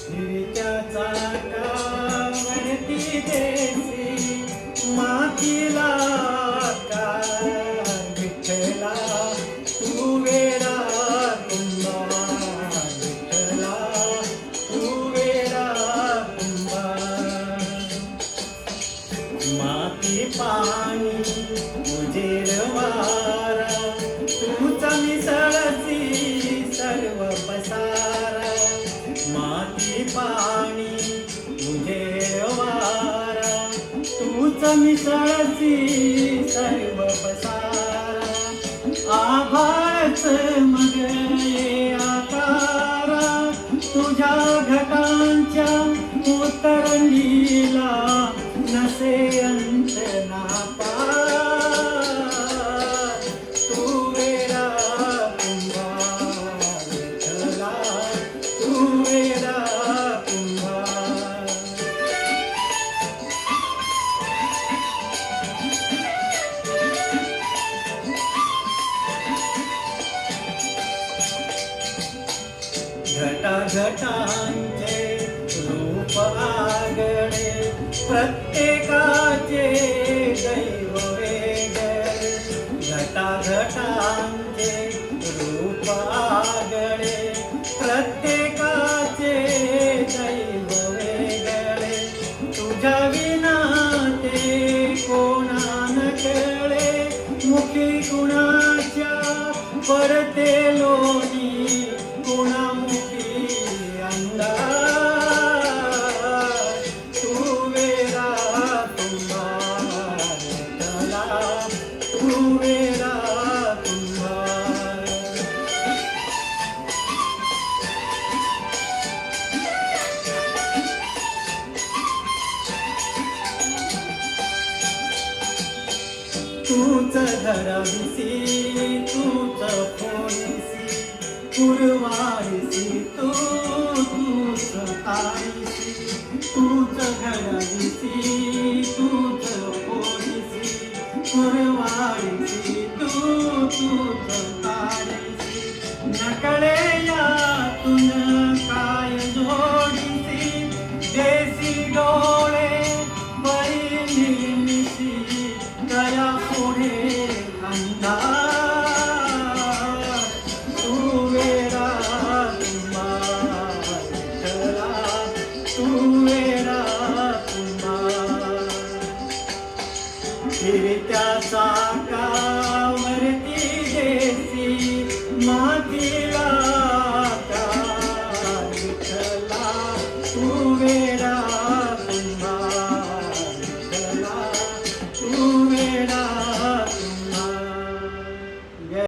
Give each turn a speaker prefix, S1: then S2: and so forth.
S1: फिरत्या चाकावरती देसी मातीला का विठ्ठला तू वेडा कुंभा विठ्ठला तू वेडा कुंभा माती पाणी उजेड वारा तूचा मिसळसी सर्व पसारा माती पाणी उजेड वारा तूचा मिसळसी सर्व पसारा आभाळच मग ये आकारा तुझ्या घटांच्या उतरंगीला नसे अंत ना पार तू वेडा कुंभा विठ्ठला तू वेडा कुंभा घटाघटांचे रूप आगळे प्रत्येकाचे दैव वेगळे घटाघटांचे रूप आगळे प्रत्येकाचे दैव वेगळे तुझ्या विना ते कोणा न कळे मुखी कुणाच्या परते लोणी कुणामुखी अंधार तू वेडा कुंभा विठ्ठला तू वेडा कुंभा तूच धराविसी तूच फोडीसी पुरवायसी तूच तारीसी तूच घडविसी तूच फोडीसी पुरवायसी तूच तारीसी नकळे यातून काय जोडीसी देसी डोळे बळी निर्मिसी दया पुढे अंधार तू वेडा कुंभा विठ्ठला तू वेडा कुंभा फिरत्या चाकावरती देसी मातीला का विठ्ठला तू वेडा